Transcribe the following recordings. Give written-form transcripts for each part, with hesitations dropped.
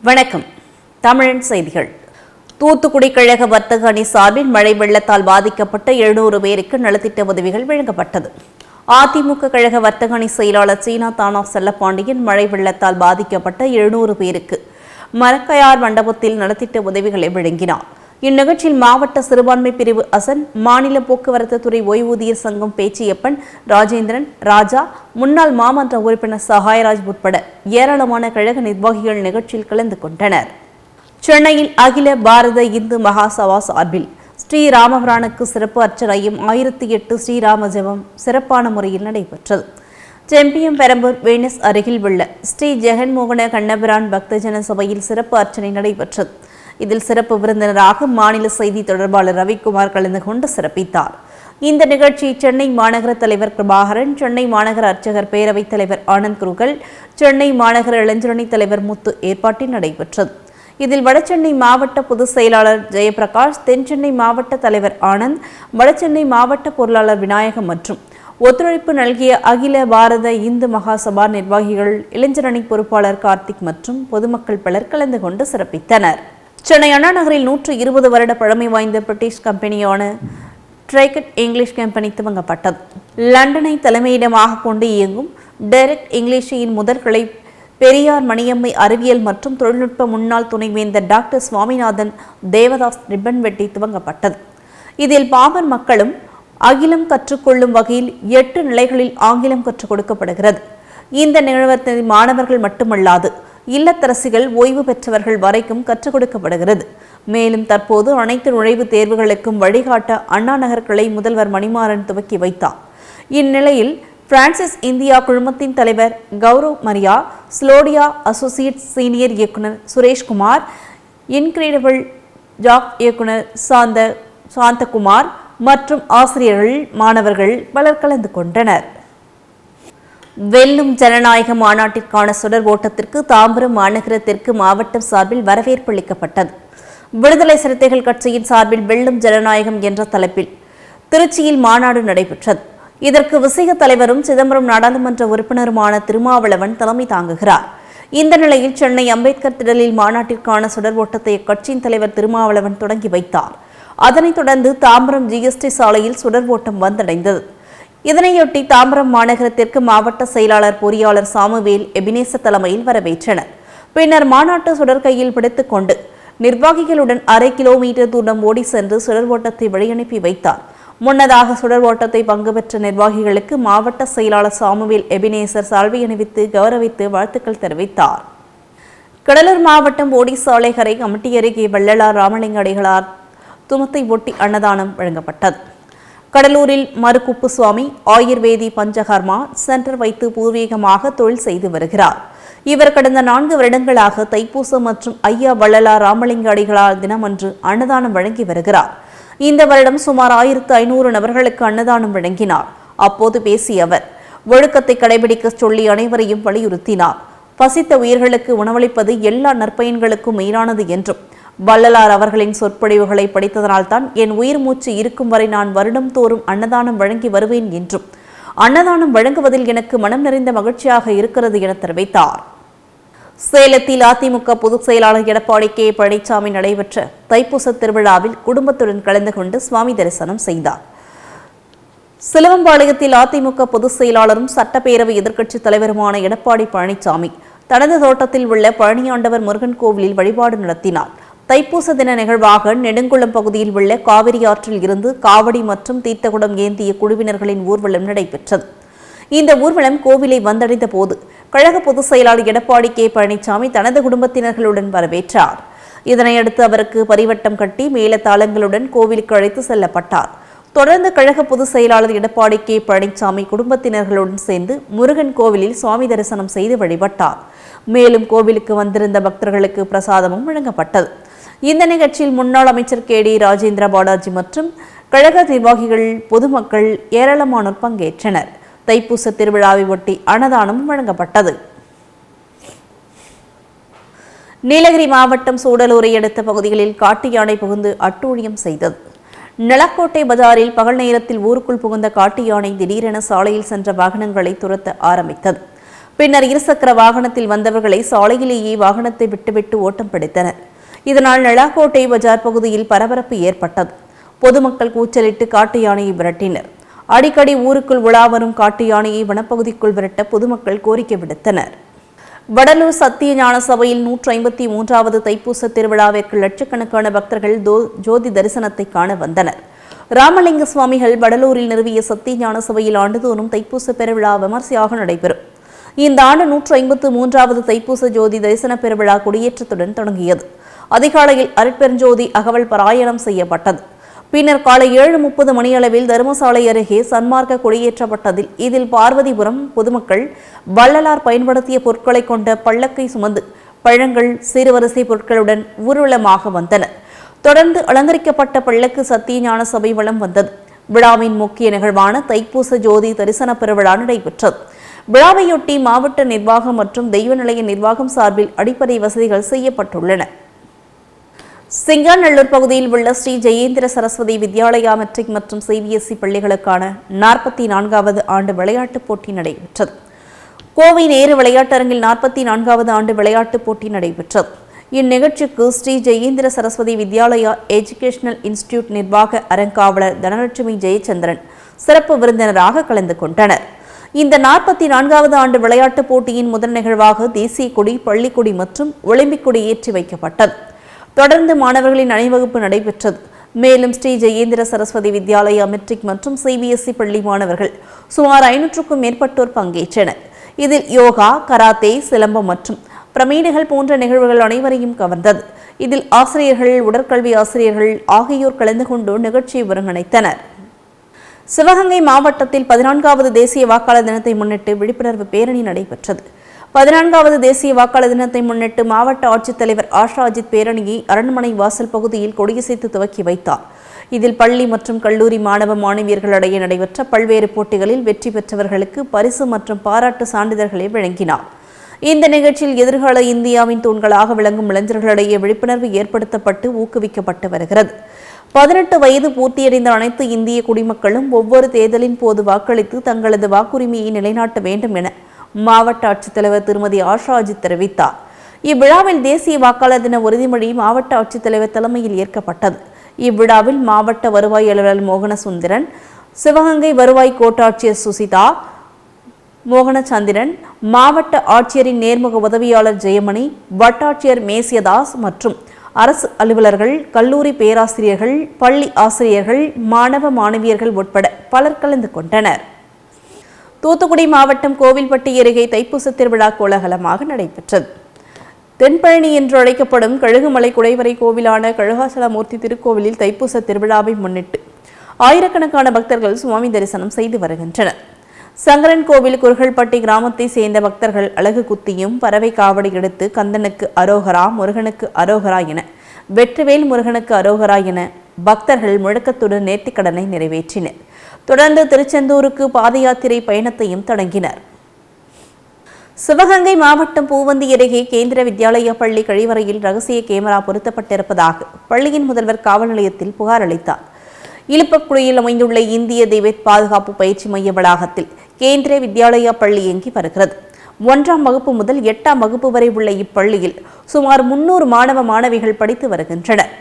வணக்கம். தமிழன் செய்திகள். தூத்துக்குடி கழக வர்த்தக அணி சார்பில் மழை வெள்ளத்தால் பாதிக்கப்பட்ட 700 பேருக்கு நலத்திட்ட உதவிகள் வழங்கப்பட்டது. அதிமுக கழக வர்த்தக அணி செயலாளர் சீனா தானா செல்லப்பாண்டியன் மழை வெள்ளத்தால் பாதிக்கப்பட்ட 700 பேருக்கு மரக்கையார் மண்டபத்தில் நலத்திட்ட உதவிகளை வழங்கினார். இந்நிகழ்ச்சியில் மாவட்ட சிறுபான்மை பிரிவு அசன், மாநில போக்குவரத்து துறை ஓய்வூதியர் சங்கம் பேச்சியப்பன், ராஜேந்திரன், ராஜா, முன்னாள் மாமன்ற உறுப்பினர் சகாயராஜ் உட்பட ஏராளமான கழக நிர்வாகிகள் நிகழ்ச்சியில் கலந்து கொண்டனர். சென்னையில் அகில பாரத இந்து மகாசபா சார்பில் ஸ்ரீராமபிரானுக்கு சிறப்பு அர்ச்சனையும் 1008 ஸ்ரீராம ஜெபம் சிறப்பான முறையில் நடைபெற்றது. செம்பியம் பெரம்பூர் வேனஸ் அருகில் உள்ள ஸ்ரீ ஜெகன்மோகன கண்ணபிரான் பக்தஜன சபையில் சிறப்பு அர்ச்சனை நடைபெற்றது. இதில் சிறப்பு விருந்தினராக மாநில செய்தி தொடர்பாளர் ரவிக்குமார் கலந்து கொண்டு சிறப்பித்தார். இந்த நிகழ்ச்சி சென்னை மாநகர தலைவர் பிரபாகரன், சென்னை மாநகர அர்ச்சகர் பேரவைத் தலைவர் ஆனந்த் குருகல், சென்னை மாநகர இளைஞரணி தலைவர் முத்து ஏற்பாட்டில் நடைபெற்றது. இதில் வடசென்னை மாவட்ட பொதுச் செயலாளர் ஜெயபிரகாஷ், தென்சென்னை மாவட்ட தலைவர் ஆனந்த், வடசென்னை மாவட்ட பொருளாளர் விநாயகம் மற்றும் ஒத்துழைப்பு நல்கிய அகில பாரத இந்து மகாசபா நிர்வாகிகள், இளைஞரணி பொறுப்பாளர் கார்த்திக் மற்றும் பொதுமக்கள் பலர் கலந்து கொண்டு சிறப்பித்தனர். சென்னை அண்ணா நகரில் 120 வருட பழமை வாய்ந்த பிரிட்டிஷ் கம்பெனியான ட்ரைகட் இங்கிலீஷ் கம்பெனி துவங்கப்பட்டது. லண்டனை தலைமையிடமாக கொண்டு இயங்கும் டைரக்ட் இங்கிலீஷின் முதல் கிளை பெரியார் மணியம்மை அறிவியல் மற்றும் தொழில்நுட்ப முன்னாள் துணைவேந்தர் டாக்டர் சுவாமிநாதன் தேவதாஸ் ரிப்பன் வெட்டி துவங்கப்பட்டது. இதில் பாமர் மக்களும் ஆங்கிலம் கற்றுக்கொள்ளும் வகையில் 8 நிலைகளில் ஆங்கிலம் கற்றுக் கொடுக்கப்படுகிறது. இந்த நிறுவனத்தில் மாணவர்கள் மட்டுமல்லாது இல்லத்தரசிகள், ஓய்வு பெற்றவர்கள் வரைக்கும் கற்றுக் கொடுக்கப்படுகிறது. மேலும் தற்போது அனைத்து நுழைவுத் தேர்வுகளுக்கும் வழிகாட்ட அண்ணா நகர் கிளை முதல்வர் மணிமாறன் துவக்கி வைத்தார். இந்நிலையில் பிரான்சிஸ் இந்தியா குழுமத்தின் தலைவர் கௌரவ் மரியா, ஸ்லோடியா அசோசியேட் சீனியர் இயக்குனர் சுரேஷ்குமார், இன்கிரெடிபிள் ஜாப் இயக்குனர் சாந்தகுமார் மற்றும் ஆசிரியர்கள், மாணவர்கள் பலர் கலந்து கொண்டனர். வெல்லும் ஜனநாயக மாநாட்டிற்கான சுடர் ஓட்டத்திற்கு தாம்பரம் மாநகர தெற்கு மாவட்டம் சார்பில் வரவேற்பு அளிக்கப்பட்டது. விடுதலை சிறுத்தைகள் கட்சியின் சார்பில் வெல்லும் ஜனநாயகம் என்ற தலைப்பில் திருச்சியில் மாநாடு நடைபெற்றது. இதற்கு விசேட தலைவரும் சிதம்பரம் நாடாளுமன்ற உறுப்பினருமான திருமாவளவன் தலைமை தாங்குகிறார். இந்த நிலையில் சென்னை அம்பேத்கர் திடலில் மாநாட்டிற்கான சுடர் ஓட்டத்தை அக்கட்சியின் தலைவர் திருமாவளவன் தொடங்கி வைத்தார். அதனைத் தொடர்ந்து தாம்பரம் ஜிஎஸ்டி சாலையில் சுடர் ஓட்டம் வந்தடைந்தது. இதனையொட்டி தாம்பரம் மாநகர தெற்கு மாவட்ட செயலாளர் பொறியாளர் சாமுவேல் எபினேச தலைமையில் வரவேற்றனர். பின்னர் மாநாட்டு சுடற்கையில் பிடித்துக் கொண்டு நிர்வாகிகளுடன் 1/2 கிலோமீட்டர் தூரம் ஓடி சென்று சுடர் ஓட்டத்தை வழியனுப்பி வைத்தார். முன்னதாக சுடர் ஓட்டத்தை பங்கு பெற்ற நிர்வாகிகளுக்கு மாவட்ட செயலாளர் சாமுவேல் எபினேசர் சால்வை அணிவித்து கௌரவித்து வாழ்த்துக்கள் தெரிவித்தார். கடலூர் மாவட்டம் ஓடி சாலைகரை கமிட்டி அருகே வள்ளலார் ராமலிங்க அடிகளார் துமத்தை ஒட்டி அன்னதானம் வழங்கப்பட்டது. கடலூரில் மருக்குப்பு சுவாமி ஆயுர்வேதி பஞ்சகர்மா சென்டர் வைத்து பூர்வீகமாக தொழில் செய்து வருகிறார். இவர் கடந்த 4 வருடங்களாக தைப்பூசம் மற்றும் ஐயா வள்ளலார் ராமலிங்க அடிகளார் தினமன்று அன்னதானம் வழங்கி வருகிறார். இந்த வருடம் சுமார் 1500 நபர்களுக்கு அன்னதானம் வழங்கினார். அப்போது பேசிய அவர் ஒழுக்கத்தை கடைபிடிக்க சொல்லி அனைவரையும் வலியுறுத்தினார். பசித்த உயிர்களுக்கு உணவளிப்பது எல்லா நற்பயன்களுக்கும் மேலானது என்றும், வள்ளலார் அவர்களின் சொற்பொழிவுகளை படித்ததனால்தான் என் உயிர் மூச்சு இருக்கும் வரை நான் வருடம் தோறும் அன்னதானம் வழங்கி வருவேன் என்றும், அன்னதானம் வழங்குவதில் எனக்கு மனம் நிறைந்த மகிழ்ச்சியாக இருக்கிறது என தெரிவித்தார். சேலத்தில் அதிமுக பொதுச் செயலாளர் எடப்பாடி கே பழனிசாமி நடைபெற்ற தைப்பூச திருவிழாவில் குடும்பத்துடன் கலந்து கொண்டு சுவாமி தரிசனம் செய்தார். சிலுவம்பாளையத்தில் அதிமுக பொதுச் செயலாளரும் சட்டப்பேரவை எதிர்க்கட்சித் தலைவருமான எடப்பாடி பழனிசாமி தனது தோட்டத்தில் உள்ள பழனியாண்டவர் முருகன் கோவிலில் வழிபாடு நடத்தினார். தைப்பூச தின நிகழ்வாக நெடுங்குளம் பகுதியில் உள்ள காவிரி ஆற்றில் இருந்து காவடி மற்றும் தீர்த்தகுடம் ஏந்திய குழுவினர்களின் ஊர்வலம் நடைபெற்றது. இந்த ஊர்வலம் கோவிலை வந்தடைந்த போது கழக பொதுச் செயலாளர் எடப்பாடி கே பழனிசாமி தனது குடும்பத்தினர்களுடன் வரவேற்றார். இதனையடுத்து அவருக்கு பரிவட்டம் கட்டி மேளதாளங்களுடன் கோவிலுக்கு அழைத்து செல்லப்பட்டார். தொடர்ந்து கழக பொதுச் செயலாளர் எடப்பாடி கே பழனிசாமி குடும்பத்தினர்களுடன் சேர்ந்து முருகன் கோவிலில் சுவாமி தரிசனம் செய்து வழிபட்டார். மேலும் கோவிலுக்கு வந்திருந்த பக்தர்களுக்கு பிரசாதமும் வழங்கப்பட்டது. இந்த நிகழ்ச்சியில் முன்னாள் அமைச்சர் கே டி ராஜேந்திர பாலாஜி மற்றும் கழக நிர்வாகிகள், பொதுமக்கள் ஏராளமானோர் பங்கேற்றனர். தைப்பூச திருவிழாவை ஒட்டி அன்னதானம் வழங்கப்பட்டது. நீலகிரி மாவட்டம் சூடலூரை அடுத்த பகுதிகளில் காட்டு யானை புகுந்து அட்டூழியம் செய்தது. நிலக்கோட்டை பஜாரில் பகல் நேரத்தில் ஊருக்குள் புகுந்த காட்டு யானை திடீரென சாலையில் சென்ற வாகனங்களை துரத்த ஆரம்பித்தது. பின்னர் இருசக்கர வாகனத்தில் வந்தவர்களை சாலையிலேயே வாகனத்தை விட்டுவிட்டு ஓட்டம் பிடித்தனர். இதனால் நெலாக்கோட்டை பஜார் பகுதியில் பரபரப்பு ஏற்பட்டது. பொதுமக்கள் கூச்சலிட்டு காட்டு யானையை விரட்டினர். அடிக்கடி ஊருக்குள் உலா வரும் காட்டு யானையை வனப்பகுதிக்குள் விரட்ட பொதுமக்கள் கோரிக்கை விடுத்தனர். வடலூர் சத்திய ஞான சபையில் 153வது தைப்பூச திருவிழாவிற்கு லட்சக்கணக்கான பக்தர்கள் ஜோதி தரிசனத்தை காண வந்தனர். ராமலிங்க சுவாமிகள் வடலூரில் நிறுவிய சத்திய ஞான சபையில் ஆண்டுதோறும் தைப்பூச பெருவிழா விமர்சையாக நடைபெறும். இந்த ஆண்டு 153வது தைப்பூச ஜோதி தரிசன பெருவிழா கொடியேற்றத்துடன் தொடங்கியது. அதிகாலையில் அருட்பெருஞ்சோதி அகவல் பாராயணம் செய்யப்பட்டது. பின்னர் காலை 7:30 மணியளவில் தர்மசாலை அருகே சன்மார்க்க கொடியேற்றப்பட்டதில் இதில் பார்வதிபுரம் பொதுமக்கள் வள்ளலார் பயன்படுத்திய பொருட்களை கொண்ட பல்லக்கை சுமந்து பழங்கள் சீர்வரிசை பொருட்களுடன் ஊர்வலமாக வந்தனர். தொடர்ந்து அலங்கரிக்கப்பட்ட பல்லக்கு சத்திய ஞான சபை வலம் வந்தது. விழாவின் முக்கிய நிகழ்வான தைப்பூச ஜோதி தரிசன பெருவிழா நடைபெற்றது. விழாவையொட்டி மாவட்ட நிர்வாகம் மற்றும் தெய்வ நிலைய நிர்வாகம் சார்பில் அடிப்படை வசதிகள் செய்யப்பட்டுள்ளன. சிங்காநல்லூர் பகுதியில் உள்ள ஸ்ரீ ஜெயேந்திர சரஸ்வதி வித்யாலயா மெட்ரிக் மற்றும் சிபிஎஸ்இ பள்ளிகளுக்கான 44வது ஆண்டு விளையாட்டுப் போட்டி நடைபெற்றது. கோவை நேரு விளையாட்டரங்கில் 44வது ஆண்டு விளையாட்டுப் போட்டி நடைபெற்றது. இந்நிகழ்ச்சிக்கு ஸ்ரீ ஜெயேந்திர சரஸ்வதி வித்யாலயா எஜுகேஷனல் இன்ஸ்டிடியூட் நிர்வாக அறங்காவலர் தனலட்சுமி ஜெயச்சந்திரன் சிறப்பு விருந்தினராக கலந்து கொண்டனர். இந்த 44வது ஆண்டு விளையாட்டுப் போட்டியின் முதல் நிகழ்வாக தேசிய கொடி, பள்ளிக்கொடி மற்றும் ஒலிம்பிக் கொடி ஏற்றி வைக்கப்பட்டது. தொடர்ந்து மாணவர்களின் அணிவகுப்பு நடைபெற்றது. மேலும் ஸ்ரீ ஜெயேந்திர சரஸ்வதி வித்யாலயா மெட்ரிக் மற்றும் சிபிஎஸ்இ பள்ளி மாணவர்கள் சுமார் 500க்கும் மேற்பட்டோர் பங்கேற்றனர். இதில் யோகா, கராத்தே, சிலம்பம் மற்றும் பிரமீடுகள் போன்ற நிகழ்வுகள் அனைவரையும் கவர்ந்தது. இதில் ஆசிரியர்கள், உடற்கல்வி ஆசிரியர்கள் ஆகியோர் கலந்து கொண்டு நிகழ்ச்சியை ஒருங்கிணைத்தனர். சிவகங்கை மாவட்டத்தில் 14வது தேசிய வாக்காளர் தினத்தை முன்னிட்டு விழிப்புணர்வு பேரணி நடைபெற்றது. 14வது தேசிய வாக்காளர் தினத்தை முன்னிட்டு மாவட்ட ஆட்சித்தலைவர் ஆஷா அஜித் பேரணியை அரண்மனை வாசல் பகுதியில் கொடியசைத்து துவக்கி வைத்தார். இதில் பள்ளி மற்றும் கல்லூரி மாணவ மாணவியர்களிடையே நடைபெற்ற பல்வேறு போட்டிகளில் வெற்றி பெற்றவர்களுக்கு பரிசு மற்றும் பாராட்டு சான்றிதழ்களை வழங்கினார். இந்த நிகழ்ச்சியில் எதிர்கால இந்தியாவின் தூண்களாக விளங்கும் இளைஞர்களிடையே விழிப்புணர்வு ஏற்படுத்தப்பட்டு ஊக்குவிக்கப்பட்டு வருகிறது. 18 வயது பூர்த்தியடைந்த அனைத்து இந்திய குடிமக்களும் ஒவ்வொரு தேர்தலின் போது வாக்களித்து தங்களது வாக்குரிமையை நிலைநாட்ட வேண்டும் என மாவட்ட ஆட்சித்தலைவர் திருமதி ஆஷா அஜித் தெரிவித்தார். இவ்விழாவில் தேசிய வாக்காளர் தின உறுதிமொழி மாவட்ட ஆட்சித்தலைவர் தலைமையில் ஏற்கப்பட்டது. இவ்விழாவில் மாவட்ட வருவாய் அலுவலர் மோகனசுந்தரன், சிவகங்கை வருவாய் கோட்டாட்சியர் சுசிதா மோகனச்சந்திரன், மாவட்ட ஆட்சியரின் நேர்முக உதவியாளர் ஜெயமணி, வட்டாட்சியர் மேசியதாஸ் மற்றும் அரசு அலுவலர்கள், கல்லூரி பேராசிரியர்கள், பள்ளி ஆசிரியர்கள், மாணவ மாணவியர்கள் உட்பட பலர் கலந்து கொண்டனர். தூத்துக்குடி மாவட்டம் கோவில்பட்டி அருகே தைப்பூச திருவிழா கோலாகலமாக நடைபெற்றது. தென்பழனி என்று அழைக்கப்படும் கழுகுமலை குடைவரை கோவிலான கழுகாசலமூர்த்தி திருக்கோவிலில் தைப்பூச திருவிழாவை முன்னிட்டு ஆயிரக்கணக்கான பக்தர்கள் சுவாமி தரிசனம் செய்து வருகின்றனர். சங்கரன் கோவில் குருகல்பட்டி கிராமத்தை சேர்ந்த பக்தர்கள் அழகு குத்தியும் பறவை காவடி எடுத்து கந்தனுக்கு அரோகரா, முருகனுக்கு அரோகரா என, வெற்றிவேல் முருகனுக்கு அரோகரா என பக்தர்கள் முழக்கத்துடன் நேர்த்திக்கடனை நிறைவேற்றினர். தொடர்ந்து திருச்செந்தூருக்கு பாத யாத்திரை பயணத்தையும் தொடங்கினர். சிவகங்கை மாவட்டம் பூவந்தி அருகே கேந்திர வித்யாலயா பள்ளி கழிவறையில் ரகசிய கேமரா பொருத்தப்பட்டிருப்பதாக பள்ளியின் முதல்வர் காவல் நிலையத்தில் புகார் அளித்தார். இலுப்பக்குடியில் அமைந்துள்ள இந்திய திபெத் பாதுகாப்பு பயிற்சி மைய வளாகத்தில் கேந்திர வித்யாலயா பள்ளி இயங்கி வருகிறது. 1ஆம் வகுப்பு முதல் 8ஆம் வகுப்பு வரை உள்ள இப்பள்ளியில் சுமார் 300 மாணவ மாணவிகள் படித்து வருகின்றனர்.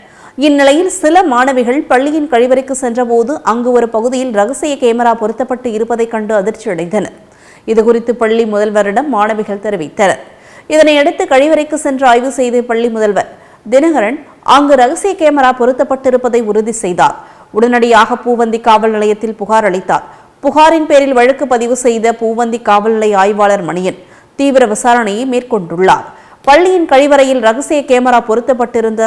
இந்நிலையில் சில மாணவிகள் பள்ளியின் கழிவறைக்கு சென்றபோது அங்கு ஒரு பகுதியில் ரகசிய கேமரா பொருத்தப்பட்டு இருப்பதைக் கண்டு அதிர்ச்சியடைந்தனர். இதுகுறித்து பள்ளி முதல்வரிடம் மாணவிகள் தெரிவித்தனர். இதனையடுத்து கழிவறைக்கு சென்று ஆய்வு செய்த பள்ளி முதல்வர் தினகரன் அங்கு ரகசிய கேமரா பொருத்தப்பட்டிருப்பதை உறுதி செய்தார். உடனடியாக பூவந்தி காவல் நிலையத்தில் புகார் அளித்தார். புகாரின் பேரில் வழக்கு பதிவு செய்த பூவந்தி காவல் நிலைய ஆய்வாளர் மணியன் தீவிர விசாரணையை மேற்கொண்டுள்ளார். பள்ளியின் கழிவறையில் ரகசிய கேமரா பொருத்தப்பட்டிருந்த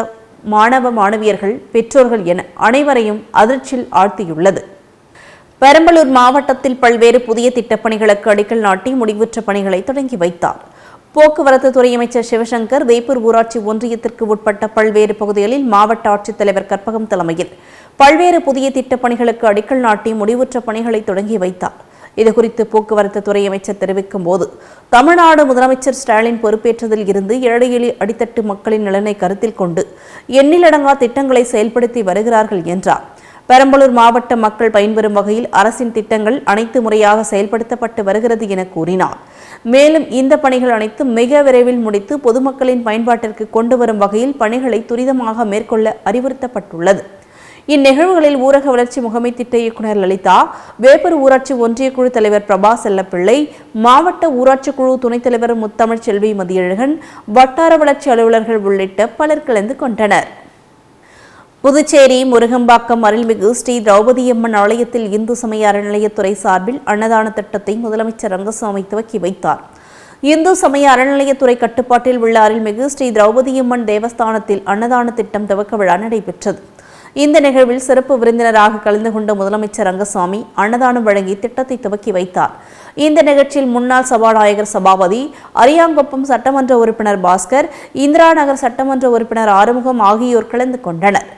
மாணவ மாணவியர்கள், பெற்றோர்கள் என அனைவரையும் அதிர்ச்சியில் ஆழ்த்தியுள்ளது. பெரம்பலூர் மாவட்டத்தில் பல்வேறு புதிய திட்டப்பணிகளுக்கு அடிக்கல் நாட்டி முடிவுற்ற பணிகளை தொடங்கி வைத்தார். போக்குவரத்து துறை அமைச்சர் சிவசங்கர் வேப்பூர் ஊராட்சி ஒன்றியத்திற்கு உட்பட்ட பல்வேறு பகுதிகளில் மாவட்ட ஆட்சித்தலைவர் கற்பகம் தலைமையில் பல்வேறு புதிய திட்டப்பணிகளுக்கு அடிக்கல் நாட்டி முடிவுற்ற பணிகளை தொடங்கி வைத்தார். இதுகுறித்து போக்குவரத்து துறை அமைச்சர் தெரிவிக்கும் போது, தமிழ்நாடு முதலமைச்சர் ஸ்டாலின் பொறுப்பேற்றதில் இருந்து ஏழை எளிய அடித்தட்டு மக்களின் நலனை கருத்தில் கொண்டு எண்ணிலடங்கா திட்டங்களை செயல்படுத்தி வருகிறார்கள் என்றார். பெரம்பலூர் மாவட்ட மக்கள் பயன்பெறும் வகையில் அரசின் திட்டங்கள் அனைத்து முறையாக செயல்படுத்தப்பட்டு வருகிறது என கூறினார். மேலும் இந்த பணிகள் அனைத்தும் மிக விரைவில் முடித்து பொதுமக்களின் பயன்பாட்டிற்கு கொண்டு வரும் வகையில் பணிகளை துரிதமாக மேற்கொள்ள அறிவுறுத்தப்பட்டுள்ளது. இந்நிகழ்வுகளில் ஊரக வளர்ச்சி முகமை திட்ட இயக்குநர் லலிதா, வேப்பூர் ஊராட்சி ஒன்றிய குழு தலைவர் பிரபா செல்லப்பிள்ளை, மாவட்ட ஊராட்சி குழு துணைத் தலைவர் முத்தமிழ் செல்வி மதியழகன், வட்டார வளர்ச்சி அலுவலர்கள் உள்ளிட்ட பலர் கலந்து கொண்டனர். புதுச்சேரி முருகம்பாக்கம் அருள்மிகு ஸ்ரீ திரௌபதியம்மன் ஆலயத்தில் இந்து சமய அறநிலையத்துறை சார்பில் அன்னதான திட்டத்தை முதலமைச்சர் ரங்கசாமி துவக்கி வைத்தார். இந்து சமய அறநிலையத்துறை கட்டுப்பாட்டில் உள்ள அருள்மிகு ஸ்ரீ திரௌபதியம்மன் தேவஸ்தானத்தில் அன்னதான திட்டம் துவக்க விழா நடைபெற்றது. இந்த நிகழ்வில் சிறப்பு விருந்தினராக கலந்து கொண்ட முதலமைச்சர் ரங்கசாமி அன்னதானம் வழங்கி திட்டத்தை துவக்கி வைத்தார். இந்த நிகழ்ச்சியில் முன்னாள் சபாநாயகர் சபாபதி, அரியாங்குப்பம் சட்டமன்ற உறுப்பினர் பாஸ்கர், இந்திரா நகர் சட்டமன்ற உறுப்பினர் ஆறுமுகம் ஆகியோர் கலந்து கொண்டனர்.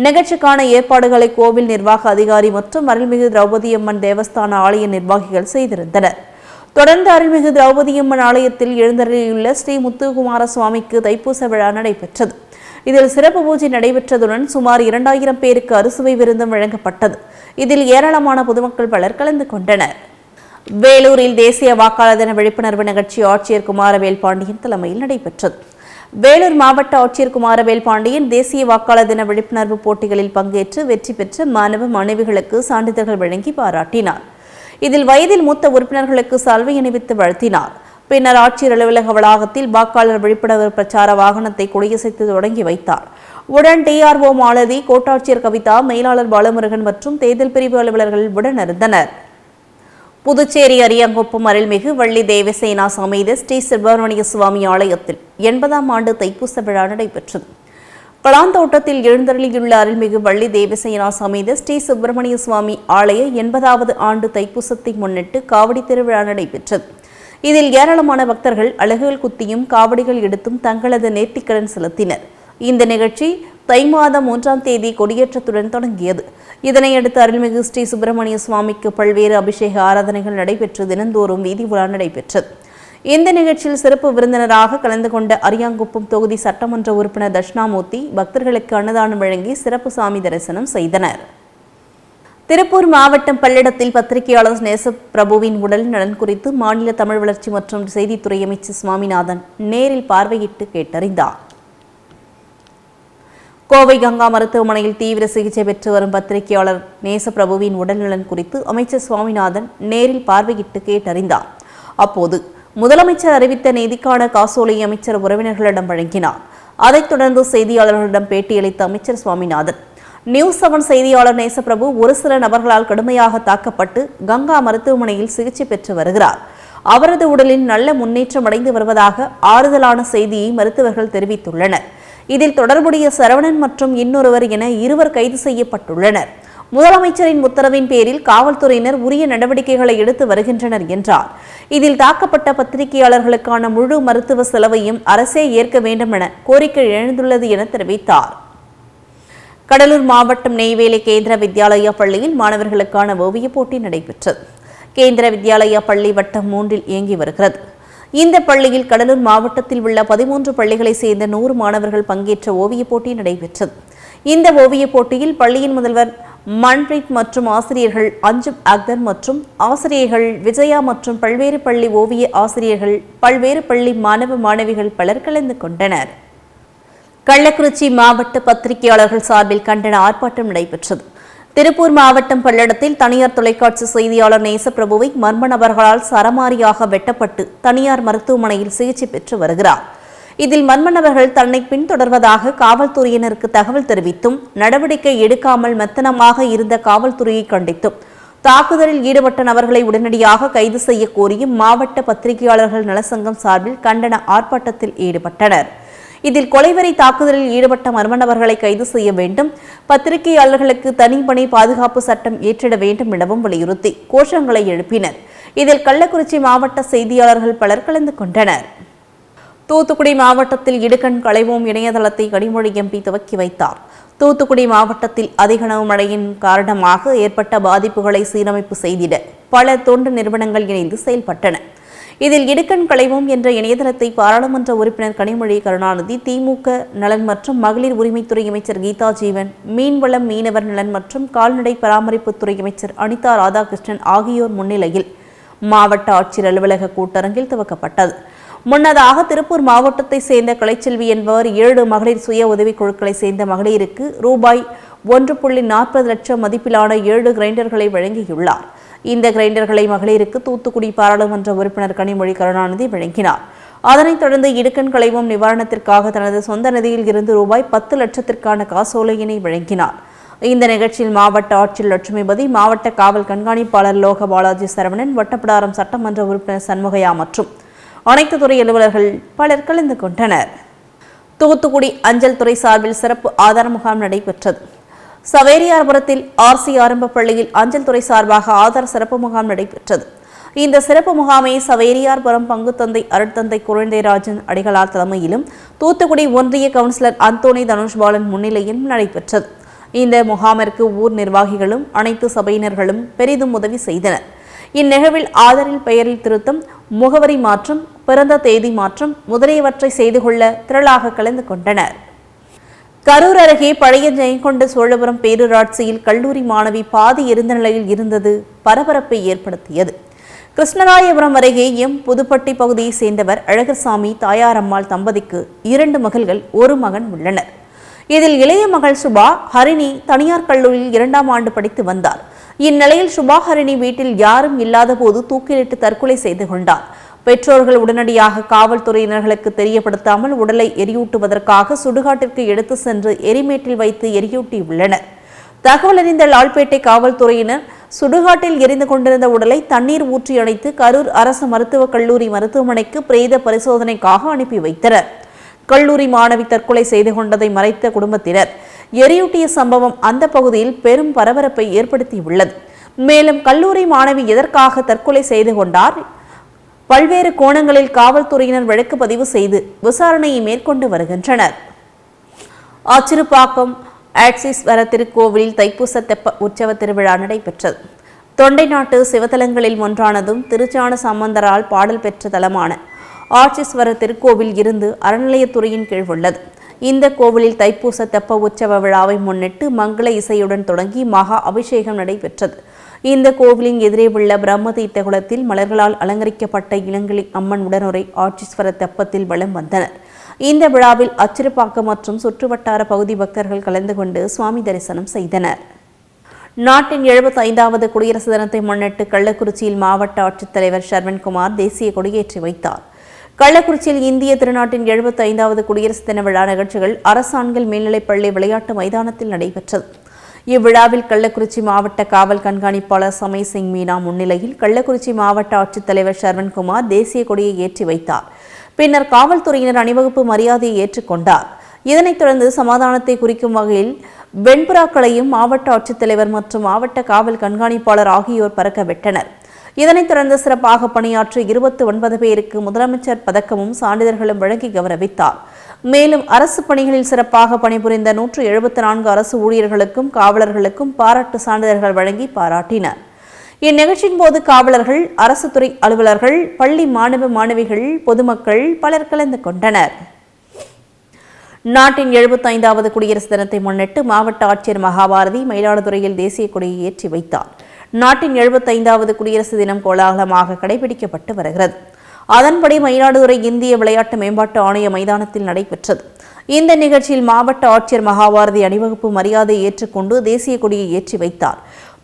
நிகழ்ச்சிக்கான ஏற்பாடுகளை கோவில் நிர்வாக அதிகாரி மற்றும் அருள்மிகு திரௌபதியம்மன் தேவஸ்தான ஆலய நிர்வாகிகள் செய்திருந்தனர். தொடர்ந்து அருள்மிகு திரௌபதியம்மன் ஆலயத்தில் எழுந்தருளியுள்ள ஸ்ரீ முத்துக்குமார சுவாமிக்கு தைப்பூச விழா நடைபெற்றது. இதில் சிறப்பு பூஜை நடைபெற்றதுடன் சுமார் 2000 பேருக்கு அறுசுவை விருந்தும் வழங்கப்பட்டது. இதில் ஏராளமான பொதுமக்கள் பலர் கலந்து கொண்டனர். வேலூரில் தேசிய வாக்காளர் தின விழிப்புணர்வு நிகழ்ச்சி ஆட்சியர் குமாரவேல் பாண்டியன் தலைமையில் நடைபெற்றது. வேலூர் மாவட்ட ஆட்சியர் குமாரவேல் பாண்டியன் தேசிய வாக்காளர் தின விழிப்புணர்வு போட்டிகளில் பங்கேற்று வெற்றி பெற்ற மாணவ மாணவிகளுக்கு சான்றிதழ்கள் வழங்கி பாராட்டினார். இதில் வயதில் மூத்த உறுப்பினர்களுக்கு சால்வை அணிவித்து வாழ்த்தினார். பின்னர் ஆட்சியர் அலுவலக வளாகத்தில் வாக்காளர் விழிப்புணர்வு பிரச்சார வாகனத்தை கொடியசைத்து தொடங்கி வைத்தார். உடன் டிஆர்ஓ மாலதி, கோட்டாட்சியர் கவிதா, மேலாளர் பாலமுருகன் மற்றும் தேர்தல் பிரிவு அலுவலர்கள் உடனிருந்தனர். புதுச்சேரி அரியாங்குப்பம் அருள்மிகு வள்ளி தேவசேனா சமேத ஸ்ரீ சுப்பிரமணிய சுவாமி ஆலயத்தில் 80ஆம் ஆண்டு தைப்பூச விழா நடைபெற்றது. கலாந்தோட்டத்தில் எழுந்தருளியுள்ள அருள்மிகு வள்ளி தேவசேனா சமேத ஸ்ரீ சுப்பிரமணிய சுவாமி ஆலய 80வது ஆண்டு தைப்பூசத்தை முன்னிட்டு காவடி திருவிழா நடைபெற்றது. இதில் ஏராளமான பக்தர்கள் அலகுகள் குத்தியும் காவடிகள் எடுத்தும் தங்களது நேர்த்திக்கடன் செலுத்தினர். இந்த நிகழ்ச்சி தை மாதம் 1ஆம் தேதி கொடியேற்றத்துடன் தொடங்கியது. இதனையடுத்து அருள்மிகு ஸ்ரீ சுப்பிரமணிய சுவாமிக்கு பல்வேறு அபிஷேக ஆராதனைகள் நடைபெற்று தினந்தோறும் வீதி உலா நடைபெற்றது. இந்த நிகழ்ச்சியில் சிறப்பு விருந்தினராக கலந்து கொண்ட அரியாங்குப்பம் தொகுதி சட்டமன்ற உறுப்பினர் தட்சிணாமூர்த்தி பக்தர்களுக்கு அன்னதானம் வழங்கி சிறப்பு சாமி தரிசனம் செய்தனர். திருப்பூர் மாவட்டம் பல்லடத்தில் பத்திரிகையாளர் நேசப்பிரபுவின் உடல் நலன் குறித்து மாநில தமிழ் வளர்ச்சி மற்றும் செய்தித்துறை அமைச்சர் சுவாமிநாதன் நேரில் பார்வையிட்டு கேட்டறிந்தார். கோவை கங்கா மருத்துவமனையில் தீவிர சிகிச்சை பெற்று வரும் பத்திரிகையாளர் நேசப்பிரபுவின் உடல்நலன் குறித்து அமைச்சர் சுவாமிநாதன் நேரில் பார்வையிட்டு கேட்டறிந்தார். அப்போது முதலமைச்சர் அறிவித்த நிதிக்கான காசோலை அமைச்சர் உறவினர்களிடம் வழங்கினார். அதைத் தொடர்ந்து செய்தியாளர்களிடம் பேட்டியளித்த அமைச்சர் சுவாமிநாதன், நியூஸ் 7 செய்தியாளர் நேசப்பிரபு ஒரு சில நபர்களால் கடுமையாக தாக்கப்பட்டு கங்கா மருத்துவமனையில் சிகிச்சை பெற்று வருகிறார். அவரது உடலில் நல்ல முன்னேற்றம் அடைந்து வருவதாக ஆறுதலான செய்தியை மருத்துவர்கள் தெரிவித்துள்ளனர். இதில் தொடர்புடைய சரவணன் மற்றும் இன்னொருவர் என 2 கைது செய்யப்பட்டுள்ளனர். முதலமைச்சரின் உத்தரவின் பேரில் காவல்துறையினர் உரிய நடவடிக்கைகளை எடுத்து வருகின்றனர் என்றார். இதில் தாக்கப்பட்ட பத்திரிகையாளர்களுக்கான முழு மருத்துவ செலவையும் அரசே ஏற்க வேண்டும் என கோரிக்கை எழுந்துள்ளது என தெரிவித்தார். கடலூர் மாவட்டம் நெய்வேலி கேந்திர வித்யாலயா பள்ளியில் மாணவர்களுக்கான ஓவியப் போட்டி நடைபெற்றது. கேந்திர வித்யாலயா பள்ளி வட்டம் 3இல் இயங்கி வருகிறது. இந்த பள்ளியில் கடலூர் மாவட்டத்தில் உள்ள 13 பள்ளிகளைச் சேர்ந்த 100 மாணவர்கள் பங்கேற்ற ஓவியப் போட்டி நடைபெற்றது. இந்த ஓவியப் போட்டியில் பள்ளியின் முதல்வர் மன்பிரீத் மற்றும் ஆசிரியர்கள் அஞ்சும் அக்தர் மற்றும் ஆசிரியர்கள் விஜயா மற்றும் பல்வேறு பள்ளி ஓவிய ஆசிரியர்கள், பல்வேறு பள்ளி மாணவ மாணவிகள் பலர் கலந்து கொண்டனர். கள்ளக்குறிச்சி மாவட்ட பத்திரிகையாளர்கள் சார்பில் கண்டன ஆர்ப்பாட்டம் நடைபெற்றது. திருப்பூர் மாவட்டம் பல்லடத்தில் தனியார் தொலைக்காட்சி செய்தியாளர் நேசப்பிரபுவை மர்ம நபர்களால் சரமாரியாக வெட்டப்பட்டு தனியார் மருத்துவமனையில் சிகிச்சை பெற்று வருகிறார். இதில் மர்ம நபர்கள் தன்னை பின்தொடர்வதாக காவல்துறையினருக்கு தகவல் தெரிவித்தும் நடவடிக்கை எடுக்காமல் மெத்தனமாக இருந்த காவல்துறையை கண்டித்தும் தாக்குதலில் ஈடுபட்ட நபர்களை உடனடியாக கைது செய்ய கோரியும் மாவட்ட பத்திரிகையாளர்கள் நலசங்கம் சார்பில் கண்டன ஆர்ப்பாட்டத்தில் ஈடுபட்டனர். இதில் கொலைவெறி தாக்குதலில் ஈடுபட்ட மர்ம நபர்களை கைது செய்ய வேண்டும், பத்திரிகையாளர்களுக்கு தனிப்பணி பாதுகாப்பு சட்டம் ஏற்றிட வேண்டும் எனவும் வலியுறுத்தி கோஷங்களை எழுப்பினர். இதில் கள்ளக்குறிச்சி மாவட்ட செய்தியாளர்கள் பலர் கலந்து கொண்டனர். தூத்துக்குடி மாவட்டத்தில் இடுக்கண் களைவோம் இணையதளத்தை கனிமொழி எம்பி துவக்கி வைத்தார். தூத்துக்குடி மாவட்டத்தில் அதிக மழையின் காரணமாக ஏற்பட்ட பாதிப்புகளை சீரமைப்பு செய்திட பல தொண்டு நிறுவனங்கள் இணைந்து செயல்பட்டன. இதில் இடுக்கண் களைவோம் என்ற இணையதளத்தை பாராளுமன்ற உறுப்பினர் கனிமொழி கருணாநிதி, திமுக நலன் மற்றும் மகளிர் உரிமைத்துறை அமைச்சர் கீதா ஜீவன், மீன்வளம் மீனவர் நலன் மற்றும் கால்நடை பராமரிப்புத்துறை அமைச்சர் அனிதா ராதாகிருஷ்ணன் ஆகியோர் முன்னிலையில் மாவட்ட ஆட்சியர் அலுவலக கூட்டரங்கில் துவக்கப்பட்டது. முன்னதாக திருப்பூர் மாவட்டத்தை சேர்ந்த கலைச்செல்வி என்பவர் 7 மகளிர் சுய உதவிக் குழுக்களை சேர்ந்த மகளிருக்கு ரூபாய் 1.40 லட்சம் மதிப்பிலான 7 கிரைண்டர்களை வழங்கியுள்ளார். இந்த கிரைண்டர்களை மகளிருக்கு தூத்துக்குடி பாராளுமன்ற உறுப்பினர் கனிமொழி கருணாநிதி வழங்கினார். அதனைத் தொடர்ந்து இடுக்கண் களைவோம் நிவாரணத்திற்காக தனது சொந்த நிதியில் இருந்து ரூபாய் 10 லட்சத்திற்கான காசோலையினை வழங்கினார். இந்த நிகழ்ச்சியில் மாவட்ட ஆட்சியர் லட்சுமிபதி, மாவட்ட காவல் கண்காணிப்பாளர் லோக பாலாஜி சரவணன், வட்டப்பிடாரம் சட்டமன்ற உறுப்பினர் சண்முகையா மற்றும் அனைத்து துறை அலுவலர்கள் பலர் கலந்து கொண்டனர். தூத்துக்குடி அஞ்சல் துறை சார்பில் சிறப்பு ஆதார முகாம் நடைபெற்றது. சவேரியார்புரத்தில் ஆர்சி ஆரம்ப பள்ளியில் அஞ்சல் துறை சார்பாக ஆதார் சிறப்பு முகாம் நடைபெற்றது. இந்த சிறப்பு முகாமை சவேரியார்புரம் பங்குத்தந்தை அருட்தந்தை குழந்தைராஜன் அடிகளார் தலைமையிலும் தூத்துக்குடி ஒன்றிய கவுன்சிலர் அந்தோணி தனுஷ்பாலன் முன்னிலையிலும் நடைபெற்றது. இந்த முகாமிற்கு ஊர் நிர்வாகிகளும் அனைத்து சபையினர்களும் பெரிதும் உதவி செய்தனர். இந்நிகழ்வில் ஆதாரில் பெயரில் திருத்தம், முகவரி மாற்றம், பிறந்த தேதி மாற்றம் முதலியவற்றை செய்து கொள்ள திரளாக கலந்து கொண்டனர். கரூர் அருகே பழைய ஜெயங்கொண்ட சோழபுரம் பேரூராட்சியில் கல்லூரி மாணவி பாதி எரிந்த நிலையில் இருந்தது பரபரப்பை ஏற்படுத்தியது. கிருஷ்ணராயபுரம் அருகே புதுப்பட்டி பகுதியை சேர்ந்தவர் அழகர்சாமி தாயாரம்மாள் தம்பதிக்கு 2 மகள்கள், 1 மகன் உள்ளனர். இதில் இளைய மகள் சுபா ஹரிணி தனியார் கல்லூரியில் 2ஆம் ஆண்டு படித்து வந்தார். இந்நிலையில் சுபா ஹரிணி வீட்டில் யாரும் இல்லாத போது தூக்கிலிட்டு தற்கொலை செய்து கொண்டார். பெற்றோர்கள் உடனடியாக காவல்துறையினர்களுக்கு தெரியப்படுத்தாமல் உடலை எரியூட்டுவதற்காக சுடுகாட்டிற்கு எடுத்து சென்று எரிமேட்டில் வைத்து எரியூட்டியுள்ளனர். தகவல் அறிந்த லால்பேட்டை காவல்துறையினர் சுடுகாட்டில் எரிந்து கொண்டிருந்த உடலை தண்ணீர் ஊற்றி அணைத்து கரூர் அரசு மருத்துவக் கல்லூரி மருத்துவமனைக்கு பிரேத பரிசோதனைக்காக அனுப்பி வைத்தனர். கல்லூரி மாணவி தற்கொலை செய்து கொண்டதை மறைத்த குடும்பத்தினர் எரியூட்டிய சம்பவம் அந்த பகுதியில் பெரும் பரபரப்பை ஏற்படுத்தியுள்ளது. மேலும் கல்லூரி மாணவி எதற்காக தற்கொலை செய்து கொண்டார், பல்வேறு கோணங்களில் காவல்துறையினர் வழக்கு பதிவு செய்து விசாரணையை மேற்கொண்டு வருகின்றனர். ஆச்சிறுப்பாக்கம் ஆட்சிஸ்வர திருக்கோவிலில் தைப்பூச தெப்ப உற்சவ திருவிழா நடைபெற்றது. தொண்டை நாட்டு சிவத்தலங்களில் ஒன்றானதும் திருச்சான சம்பந்தரால் பாடல் பெற்ற தலமான ஆட்சிஸ்வர திருக்கோவில் இருந்து அறநிலையத்துறையின் கீழ் உள்ளது. இந்த கோவிலில் தைப்பூச தெப்ப உற்சவ விழாவை முன்னிட்டு மங்கள இசையுடன் தொடங்கி மகா அபிஷேகம் நடைபெற்றது. இந்த கோவிலின் எதிரே உள்ள பிரம்ம தீர்த்த குளத்தில் மலர்களால் அலங்கரிக்கப்பட்ட இளங்கிளி அம்மன் உடனுரை ஆட்சிஸ்வர தெப்பத்தில் வலம் வந்தனர். இந்த விழாவில் அச்சிறுப்பாக்கம் மற்றும் சுற்றுவட்டார பகுதி பக்தர்கள் கலந்து கொண்டு சுவாமி தரிசனம் செய்தனர். நாட்டின் 75வது குடியரசு தினத்தை முன்னிட்டு கள்ளக்குறிச்சியில் மாவட்ட ஆட்சித்தலைவர் ஷர்வன்குமார் தேசிய கொடியேற்றி வைத்தார். கள்ளக்குறிச்சியில் இந்திய திருநாட்டின் 75வது குடியரசு தின விழா நிகழ்ச்சிகள் அரசாண்கள் மேல்நிலைப்பள்ளி விளையாட்டு மைதானத்தில் நடைபெற்றது. இவ்விழாவில் கள்ளக்குறிச்சி மாவட்ட காவல் கண்காணிப்பாளர் சமய் சிங் மீனா முன்னிலையில் கள்ளக்குறிச்சி மாவட்ட ஆட்சித்தலைவர் ஷர்வன்குமார் தேசிய கொடியை ஏற்றி வைத்தார். பின்னர் காவல்துறையினர் அணிவகுப்பு மரியாதையை ஏற்றுக்கொண்டார். இதனைத் தொடர்ந்து சமாதானத்தை குறிக்கும் வகையில் வெண்புறாக்களையும் மாவட்ட ஆட்சித்தலைவர் மற்றும் மாவட்ட காவல் கண்காணிப்பாளர் ஆகியோர் பறக்க விட்டனர். இதனைத் தொடர்ந்து சிறப்பாக பணியாற்றி 29 பேருக்கு முதலமைச்சர் பதக்கமும் சான்றிதழ்களும் வழங்கி கௌரவித்தார். மேலும் அரசு பணிகளில் சிறப்பாக பணிபுரிந்த 174 அரசு ஊழியர்களுக்கும் காவலர்களுக்கும் பாராட்டு சான்றிதழ்கள் வழங்கி பாராட்டினர். இந்நிகழ்ச்சியின் போது காவலர்கள், அரசு துறை அலுவலர்கள், பள்ளி மாணவ மாணவிகள், பொதுமக்கள் பலர் கலந்து கொண்டனர். நாட்டின் 75வது குடியரசு தினத்தை முன்னிட்டு மாவட்ட ஆட்சியர் மகாபாரதி மயிலாடுதுறையில் தேசிய கொடியை ஏற்றி வைத்தார். நாட்டின் 75வது குடியரசு தினம் கோலாகலமாக கடைபிடிக்கப்பட்டு வருகிறது. அதன்படி மயிலாடுதுறை இந்திய விளையாட்டு மேம்பாட்டு ஆணைய மைதானத்தில் நடைபெற்றது. இந்த நிகழ்ச்சியில் மாவட்ட ஆட்சியர் மகாபாரதி அணிவகுப்பு மரியாதையை ஏற்றுக்கொண்டு தேசிய கொடியை ஏற்றி வைத்தார்.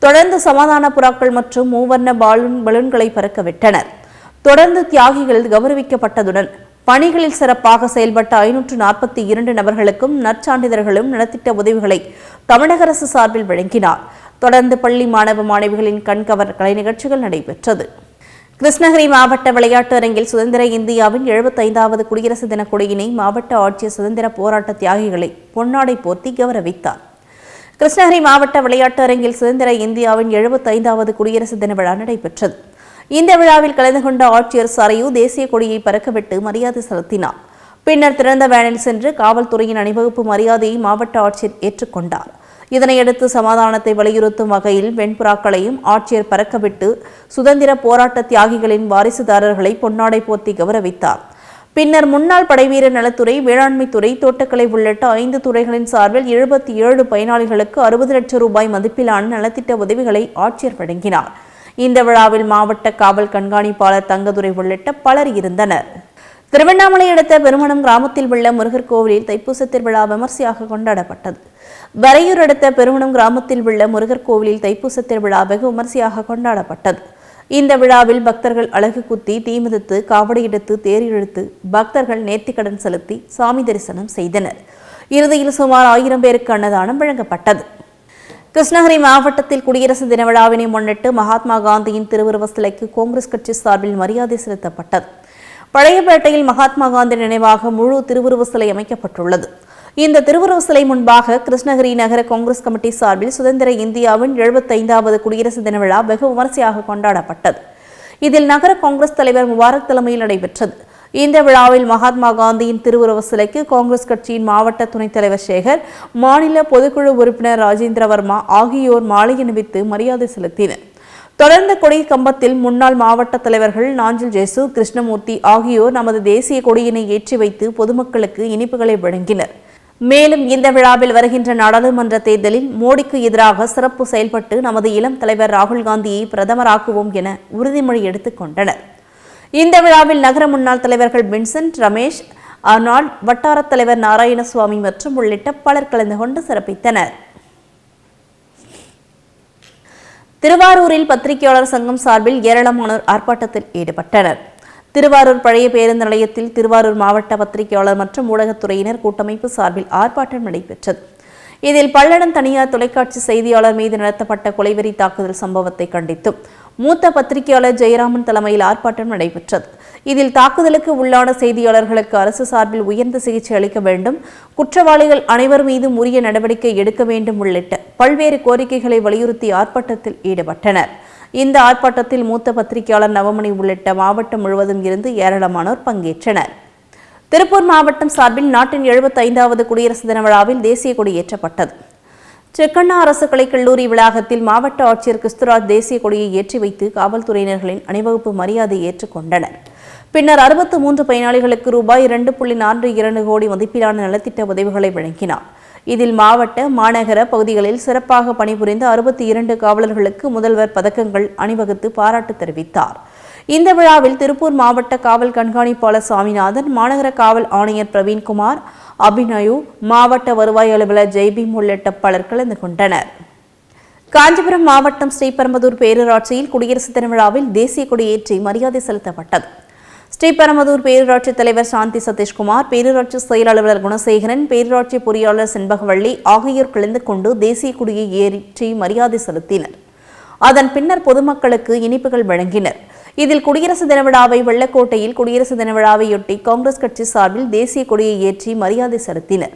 தொடர்ந்து சமாதான புறாக்கள் மற்றும் மூவர்ண பலூன்களை பறக்கவிட்டனர். தொடர்ந்து தியாகிகள் கௌரவிக்கப்பட்டதுடன் பணிகளில் சிறப்பாக செயல்பட்ட 542 நபர்களுக்கும் நற்சான்றிதழ்களும் நலத்திட்ட உதவிகளை தமிழக அரசு சார்பில் வழங்கினார். தொடர்ந்து பள்ளி மாணவ மாணவிகளின் கண்கவர் கலை நிகழ்ச்சிகள் நடைபெற்றது. கிருஷ்ணகிரி மாவட்ட விளையாட்டு அரங்கில் சுதந்திர இந்தியாவின் 75வது குடியரசு தின கொடியினை மாவட்ட ஆட்சியர் சுதந்திர போராட்ட தியாகிகளை பொன்னாடை போர்த்தி கௌரவித்தார். கிருஷ்ணகிரி மாவட்ட விளையாட்டு அரங்கில் சுதந்திர இந்தியாவின் 75வது குடியரசு தின விழா நடைபெற்றது. இந்த விழாவில் கலந்து கொண்ட ஆட்சியர் சரையு தேசிய கொடியை பறக்கவிட்டு மரியாதை செலுத்தினார். பின்னர் திறந்த வேனில் சென்று காவல்துறையின் அணிவகுப்பு மரியாதையை மாவட்ட ஆட்சியர் ஏற்றுக்கொண்டார். இதனையடுத்து சமாதானத்தை வலியுறுத்தும் வகையில் வெண்புறாக்களையும் ஆட்சியர் பறக்கவிட்டு சுதந்திர போராட்ட தியாகிகளின் வாரிசுதாரர்களை பொன்னாடை போர்த்தி கௌரவித்தார். பின்னர் முன்னாள் படைவீரர் நலத்துறை, வேளாண்மைத்துறை, தோட்டக்கலை உள்ளிட்ட 5 துறைகளின் சார்பில் 77 பயனாளிகளுக்கு 60 லட்சம் ரூபாய் மதிப்பிலான நலத்திட்ட உதவிகளை ஆட்சியர் வழங்கினார். இந்த விழாவில் மாவட்ட காவல் கண்காணிப்பாளர் தங்கதுரை உள்ளிட்ட பலர் இருந்தனர். திருவண்ணாமலை அடுத்த பெருமணம் கிராமத்தில் உள்ள முருகர் கோவிலில் தைப்பூச திருவிழா விமர்சையாக கொண்டாடப்பட்டது. வரையூர் அடுத்த பெருமணம் கிராமத்தில் உள்ள முருகர் கோவிலில் தைப்பூச திருவிழா வெகு விமர்சையாக கொண்டாடப்பட்டது. இந்த விழாவில் பக்தர்கள் அலகு குத்தி, தீமிதித்து, காவடி எடுத்து, தேர் இழுத்து பக்தர்கள் நேர்த்திக்கடன் செலுத்தி சாமி தரிசனம் செய்தனர். இறுதியில் சுமார் 1000 பேருக்கு அன்னதானம் வழங்கப்பட்டது. கிருஷ்ணகிரி மாவட்டத்தில் குடியரசு தின விழாவினை முன்னிட்டு மகாத்மா காந்தியின் திருவுருவ சிலைக்கு காங்கிரஸ் கட்சி சார்பில் மரியாதை செலுத்தப்பட்டது. பழையப்பேட்டையில் மகாத்மா காந்தி நினைவாக முழு திருவுருவ சிலை அமைக்கப்பட்டுள்ளது. இந்த திருவுருவ சிலை முன்பாக கிருஷ்ணகிரி நகர காங்கிரஸ் கமிட்டி சார்பில் சுதந்திர இந்தியாவின் 75வது குடியரசு தின விழா வெகு விமர்சையாக கொண்டாடப்பட்டது. இதில் நகர காங்கிரஸ் தலைவர் முபாரக் தலைமையில் நடைபெற்றது. இந்த விழாவில் மகாத்மா காந்தியின் திருவுருவ சிலைக்கு காங்கிரஸ் கட்சியின் மாவட்ட துணைத் தலைவர் சேகர், மாநில பொதுக்குழு உறுப்பினர் ராஜேந்திர வர்மா ஆகியோர் மாலை அணிவித்து மரியாதை செலுத்தினர். தொடர்ந்து கொடி கம்பத்தில் முன்னாள் மாவட்ட தலைவர்கள் நாஞ்சில் ஜேசு, கிருஷ்ணமூர்த்தி ஆகியோர் நமது தேசிய கொடியினை ஏற்றி வைத்து பொதுமக்களுக்கு இனிப்புகளை வழங்கினர். மேலும் இந்த விழாவில் வருகின்ற நாடாளுமன்ற தேர்தலில் மோடிக்கு எதிராக சிறப்பு செயல்பட்டு நமது இளம் தலைவர் ராகுல் காந்தியை பிரதமராக்குவோம் என உறுதிமொழி எடுத்துக் கொண்டனர். இந்த விழாவில் நகர முன்னாள் தலைவர்கள் வின்சென்ட், ரமேஷ், அர்னால்ட், வட்டார தலைவர் நாராயணசுவாமி மற்றும் உள்ளிட்ட பலர் கலந்து கொண்டு சிறப்பித்தனர். திருவாரூரில் பத்திரிகையாளர் சங்கம் சார்பில் ஏராளமானோர் ஆர்ப்பாட்டத்தில் ஈடுபட்டனர். திருவாரூர் பழைய பேருந்து நிலையத்தில் திருவாரூர் மாவட்ட பத்திரிகையாளர் மற்றும் ஊடகத்துறையினர் கூட்டமைப்பு சார்பில் ஆர்ப்பாட்டம் நடைபெற்றது. இதில் பல்லடம் தனியார் தொலைக்காட்சி செய்தியாளர் மீது நடத்தப்பட்ட கொலைவெறி தாக்குதல் சம்பவத்தை கண்டித்தும் மூத்த பத்திரிகையாளர் ஜெயராமன் தலைமையில் ஆர்ப்பாட்டம் நடைபெற்றது. இதில் தாக்குதலுக்கு உள்ளான செய்தியாளர்களுக்கு அரசு சார்பில் உயர்ந்த சிகிச்சை அளிக்க வேண்டும், குற்றவாளிகள் அனைவர் மீதும் உரிய நடவடிக்கை எடுக்க வேண்டும் உள்ளிட்ட பல்வேறு கோரிக்கைகளை வலியுறுத்தி ஆர்ப்பாட்டத்தில் ஈடுபட்டனர். இந்த ஆர்ப்பாட்டத்தில் மூத்த பத்திரிகையாளர் நவமணி உள்ளிட்ட மாவட்டம் முழுவதும் இருந்து ஏராளமானோர் பங்கேற்றனர். திருப்பூர் மாவட்டம் சார்பில் நாட்டின் 75வது குடியரசு தின விழாவில் தேசிய கொடி ஏற்றப்பட்டது. செக்கண்ணா அரசு கலைக்கல்லூரி வளாகத்தில் மாவட்ட ஆட்சியர் கிறிஸ்துராஜ் தேசிய கொடியை ஏற்றி வைத்து காவல்துறையினர்களின் அணிவகுப்பு மரியாதை ஏற்றுக்கொண்டனர். பின்னர் 63 பயனாளிகளுக்கு ரூபாய் 2.42 கோடி மதிப்பிலான நலத்திட்ட உதவிகளை வழங்கினார். இதில் மாவட்ட, மாநகர பகுதிகளில் சிறப்பாக பணிபுரிந்த 62 காவலர்களுக்கு முதல்வர் பதக்கங்கள் அணிவகுத்து பாராட்டு தெரிவித்தார். இந்த விழாவில் திருப்பூர் மாவட்ட காவல் கண்காணிப்பாளர் சாமிநாதன், மாநகர காவல் ஆணையர் பிரவீன்குமார், அபிநயு, மாவட்ட வருவாய் அலுவலர் ஜெய்பீம் உள்ளிட்ட பலர் கலந்து கொண்டனர். காஞ்சிபுரம் மாவட்டம் ஸ்ரீபெரும்புதூர் பேரூராட்சியில் குடியரசு தின விழாவில் தேசிய கொடியேற்றி மரியாதை செலுத்தப்பட்டது. ஸ்ரீபெரும்புதூர் பேரூராட்சி தலைவர் சாந்தி சதீஷ்குமார், பேரூராட்சி செயல் அலுவலர் குணசேகரன், பேரூராட்சி பொறியாளர் செண்பகவள்ளி ஆகியோர் கலந்து கொண்டு தேசிய கொடியை ஏற்றி மரியாதை செலுத்தினர். அதன் பின்னர் பொதுமக்களுக்கு இனிப்புகள் வழங்கினர். இதில் குடியரசு தின விழாவை வெள்ளக்கோட்டையில் குடியரசு தின விழாவையொட்டி காங்கிரஸ் கட்சி சார்பில் தேசிய கொடியை ஏற்றி மரியாதை செலுத்தினர்.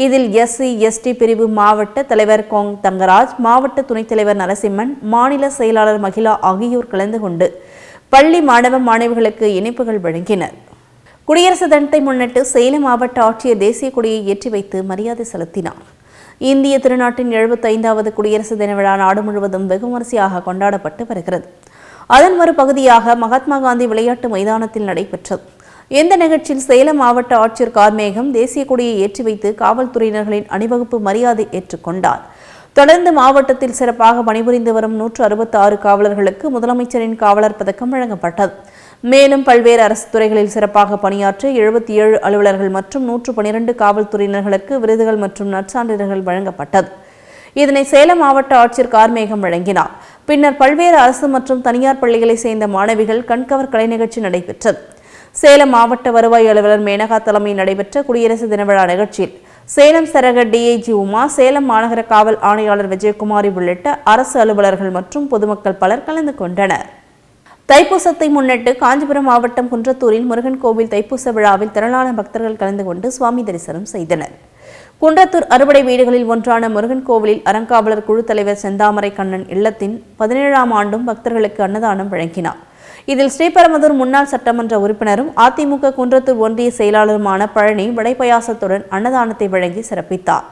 இதில் SC ST பிரிவு மாவட்ட தலைவர் கோங் தங்கராஜ், மாவட்ட துணைத் தலைவர் நரசிம்மன், மாநில செயலாளர் மகிழா ஆகியோர் கலந்து கொண்டு பள்ளி மாணவ மாணவிகளுக்கு இனிப்புகள் வழங்கினர். குடியரசு தினத்தை முன்னிட்டு சேலம் மாவட்ட ஆட்சியர் தேசிய கொடியை ஏற்றி வைத்து மரியாதை செலுத்தினார். இந்திய திருநாட்டின் 75வது குடியரசு தின விழா நாடு முழுவதும் வெகுவிமரிசையாக கொண்டாடப்பட்டு வருகிறது. அதன் ஒரு பகுதியாக மகாத்மா காந்தி விளையாட்டு மைதானத்தில் நடைபெற்றது. இந்த நிகழ்ச்சியில் சேலம் மாவட்ட ஆட்சியர் கார்மேகம் தேசிய கொடியை ஏற்றி வைத்து காவல்துறையினர்களின் அணிவகுப்பு மரியாதை ஏற்றுக்கொண்டார். தொடர்ந்து மாவட்டத்தில் சிறப்பாக பணிபுரிந்து வரும் 166 காவலர்களுக்கு முதலமைச்சரின் காவலர் பதக்கம் வழங்கப்பட்டது. மேலும் பல்வேறு அரசு துறைகளில் சிறப்பாக பணியாற்ற 77 அலுவலர்கள் மற்றும் 112 காவல்துறையினர்களுக்கு விருதுகள் மற்றும் நற்சான்றிதழ்கள் வழங்கப்பட்டது. இதனை சேலம் மாவட்ட ஆட்சியர் கார்மேகம் வழங்கினார். பின்னர் பல்வேறு அரசு மற்றும் தனியார் பள்ளிகளை சேர்ந்த மாணவிகள் கண்கவர் கலை நிகழ்ச்சி நடைபெற்றது. சேலம் மாவட்ட வருவாய் அலுவலர் மேனகா தலைமையில் நடைபெற்ற குடியரசு தின விழா நிகழ்ச்சியில் சேலம் சரக DIG உமா, சேலம் மாநகர காவல் ஆணையாளர் விஜயகுமாரி உள்ளிட்ட அரசு அலுவலர்கள் மற்றும் பொதுமக்கள் பலர் கலந்து கொண்டனர். தைப்பூசத்தை முன்னிட்டு காஞ்சிபுரம் மாவட்டம் குன்றத்தூரில் முருகன் கோவில் தைப்பூச விழாவில் திரளான பக்தர்கள் கலந்து கொண்டு சுவாமி தரிசனம் செய்தனர். குன்றத்தூர் அறுபடை வீடுகளில் ஒன்றான முருகன் கோவிலில் அறங்காவலர் குழு தலைவர் செந்தாமரை கண்ணன் இல்லத்தின் 17ஆம் ஆண்டும் பக்தர்களுக்கு அன்னதானம் வழங்கினார். இதில் ஸ்ரீபெரும்புதூர் முன்னாள் சட்டமன்ற உறுப்பினரும் அதிமுக குன்றத்தூர் ஒன்றிய செயலாளருமான பழனி வடைபாயாசத்துடன் அன்னதானத்தை வழங்கி சிறப்பித்தார்.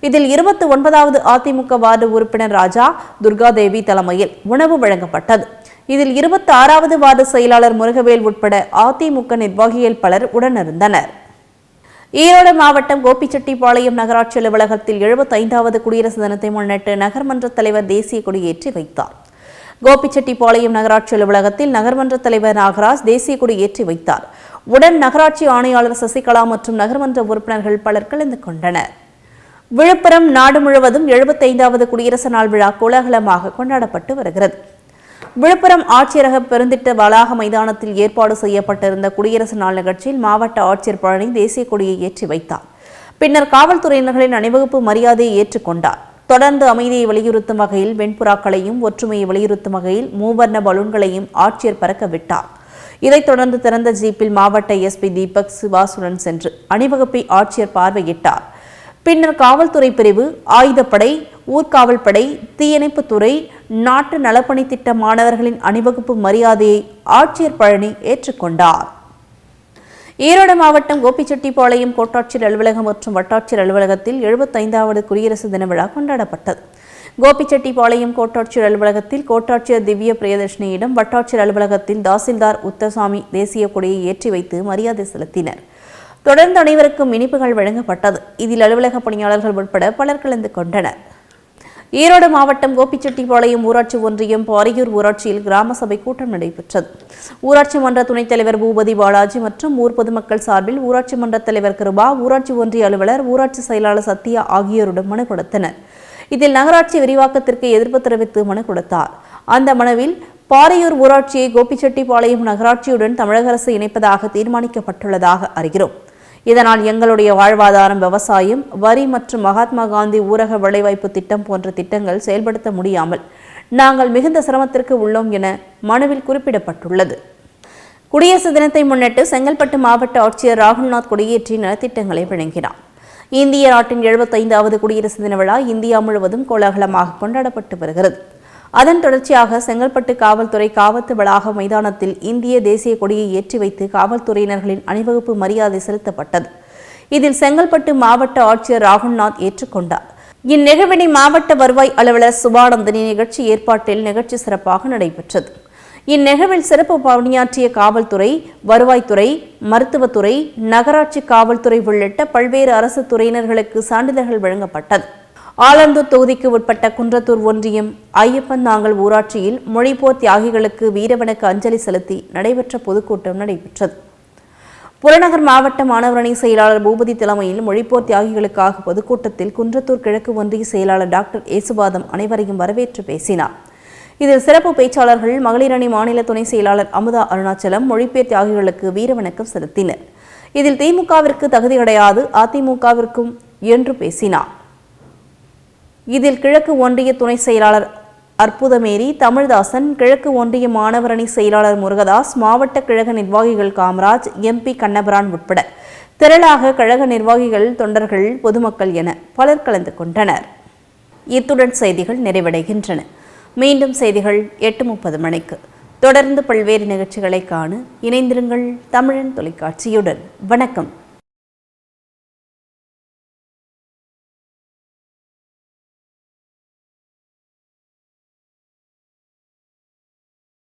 இதில் 29வது அதிமுக வார்டு உறுப்பினர் ராஜா துர்காதேவி தலைமையில் உணவு வழங்கப்பட்டது. இதில் 26வது வார்டு செயலாளர் முருகவேல் உட்பட அதிமுக நிர்வாகிகள் பலர் உடனிருந்தனர். ஈரோடு மாவட்டம் கோபிச்செட்டிப்பாளையம் நகராட்சி அலுவலகத்தில் 75வது குடியரசு தினத்தை முன்னிட்டு நகர்மன்ற தலைவர் தேசிய கொடியேற்றி வைத்தார். கோபிச்செட்டிப்பாளையம் நகராட்சி அலுவலகத்தில் நகர்மன்ற தலைவர் நாகராஜ் தேசிய கொடி ஏற்றி வைத்தார். உடன் நகராட்சி ஆணையாளர் சசிகலா மற்றும் நகர்மன்ற உறுப்பினர்கள் பலர் கலந்து கொண்டனர். விழுப்புரம் நாடு முழுவதும் 75வது குடியரசு நாள் விழா கோலாகலமாக கொண்டாடப்பட்டு வருகிறது. விழுப்புரம் ஆட்சியரக பெருந்திட்ட வளாக மைதானத்தில் ஏற்பாடு செய்யப்பட்டிருந்த குடியரசு நாள் நிகழ்ச்சியில் மாவட்ட ஆட்சியர் பழனி தேசிய கொடியை ஏற்றி வைத்தார். பின்னர் காவல்துறையினர்களின் அணிவகுப்பு மரியாதையை ஏற்றுக்கொண்டார். தொடர்ந்து அமைதியை வலியுறுத்தும் வகையில் வெண்புறாக்களையும் ஒற்றுமையை வலியுறுத்தும் வகையில் மூவர்ண பலூன்களையும் ஆட்சியர் பறக்க விட்டார். இதைத் தொடர்ந்து திறந்த ஜீப்பில் மாவட்ட எஸ்பி தீபக் சிவாசுடன் சென்று அணிவகுப்பை ஆட்சியர் பார்வையிட்டார். பின்னர் காவல்துறை பிரிவு, ஆயுதப்படை, ஊர்காவல்படை, தீயணைப்புத்துறை, நாட்டு நலப்பணி திட்ட மாணவர்களின் அணிவகுப்பு மரியாதையை ஆட்சியர் பழனி ஏற்றுக்கொண்டார். ஈரோடு மாவட்டம் கோபிச்செட்டிப்பாளையம் கோட்டாட்சியர் அலுவலகம் மற்றும் வட்டாட்சியர் அலுவலகத்தில் 75வது குடியரசு தின விழா கொண்டாடப்பட்டது. கோபிச்செட்டிப்பாளையம் கோட்டாட்சியர் அலுவலகத்தில் கோட்டாட்சியர் திவ்ய பிரியதர்ஷினியிடம், வட்டாட்சியர் அலுவலகத்தில் தாசில்தார் உத்தசாமி தேசிய கொடியை ஏற்றி வைத்து மரியாதை செலுத்தினர். தொடர்ந்து அனைவருக்கும் இனிப்புகள் வழங்கப்பட்டது. இதில் அலுவலக பணியாளர்கள் உட்பட பலர் கலந்து கொண்டனர். ஈரோடு மாவட்டம் கோபிச்செட்டிப்பாளையம் ஊராட்சி ஒன்றியம் பாரியூர் ஊராட்சியில் கிராம சபை கூட்டம் நடைபெற்றது. ஊராட்சி மன்ற துணைத் தலைவர் பூபதி பாலாஜி மற்றும் ஊர் பொதுமக்கள் சார்பில் ஊராட்சி மன்ற தலைவர் கிருபா, ஊராட்சி ஒன்றிய அலுவலர், ஊராட்சி செயலாளர் சத்யா ஆகியோருடன் மனு கொடுத்தனர். இதில் நகராட்சி விரிவாக்கத்திற்கு எதிர்ப்பு தெரிவித்து மனு கொடுத்தார். அந்த மனுவில் பாரியூர் ஊராட்சியை கோபிச்செட்டிப்பாளையம் நகராட்சியுடன் தமிழக அரசு இணைப்பதாக தீர்மானிக்கப்பட்டுள்ளதாக அறிகிறோம். இதனால் எங்களுடைய வாழ்வாதாரம், விவசாயம், வரி மற்றும் மகாத்மா காந்தி ஊரக வேலைவாய்ப்பு திட்டம் போன்ற திட்டங்கள் செயல்படுத்த முடியாமல் நாங்கள் மிகுந்த சிரமத்திற்கு உள்ளோம் என மனுவில் குறிப்பிடப்பட்டுள்ளது. குடியரசு தினத்தை முன்னிட்டு செங்கல்பட்டு மாவட்ட ஆட்சியர் ராகுல்நாத் கொடியேற்றி நலத்திட்டங்களை வழங்கினார். இந்திய நாட்டின் 75வது குடியரசு தின விழா இந்தியா முழுவதும் கோலாகலமாக கொண்டாடப்பட்டு வருகிறது. அதன் தொடர்ச்சியாக செங்கல்பட்டு காவல்துறை காவத்து வளாக மைதானத்தில் இந்திய தேசிய கொடியை ஏற்றி வைத்து காவல்துறையினர்களின் அணிவகுப்பு மரியாதை செலுத்தப்பட்டது. இதில் செங்கல்பட்டு மாவட்ட ஆட்சியர் ராகுல்நாத் ஏற்றுக்கொண்டார். இந்நிகழ்வினை மாவட்ட வருவாய் அலுவலர் சுபானந்தனி நிகழ்ச்சி ஏற்பாட்டில் நிகழ்ச்சி சிறப்பாக நடைபெற்றது. இந்நிகழ்வில் சிறப்பு பணியாற்றிய காவல்துறை, வருவாய்த்துறை, மருத்துவத்துறை, நகராட்சி காவல்துறை உள்ளிட்ட பல்வேறு அரசு துறையினர்களுக்கு சான்றிதழ்கள் வழங்கப்பட்டது. ஆலந்தூர் தொகுதிக்கு உட்பட்ட குன்றத்தூர் ஒன்றியம் ஐயப்பன் நாங்கல் ஊராட்சியில் மொழிப்போர் தியாகிகளுக்கு வீரவணக்க அஞ்சலி செலுத்தி நடைபெற்ற பொதுக்கூட்டம் நடைபெற்றது. புறநகர் மாவட்ட மாணவரணி செயலாளர் பூபதி தலைமையில் மொழிப்போர் தியாகிகளுக்காக பொதுக்கூட்டத்தில் குன்றத்தூர் கிழக்கு ஒன்றிய செயலாளர் டாக்டர் ஏசுபாதம் அனைவரையும் வரவேற்று பேசினார். இதில் சிறப்பு பேச்சாளர்கள் மகளிரணி மாநில துணை செயலாளர் அமுதா அருணாச்சலம் மொழிப்போர் தியாகிகளுக்கு வீரவணக்கம் செலுத்தினர். இதில் திமுகவிற்கு தகுதி கிடையாது, அதிமுகவிற்கும் என்று பேசினார். இதில் கிழக்கு ஒன்றிய துணை செயலாளர் அற்புதமேரி தமிழ்தாசன், கிழக்கு ஒன்றிய மாணவரணி செயலாளர் முருகதாஸ், மாவட்ட கழக நிர்வாகிகள் காமராஜ், எம்பி கண்ணபிரான் உட்பட திரளாக கழக நிர்வாகிகள், தொண்டர்கள், பொதுமக்கள் என பலர் கலந்து கொண்டனர். இத்துடன் செய்திகள் நிறைவடைகின்றன. மீண்டும் செய்திகள் 8:30 மணிக்கு. தொடர்ந்து பல்வேறு நிகழ்ச்சிகளை காண இணைந்திருங்கள் தமிழன் தொலைக்காட்சியுடன். வணக்கம்.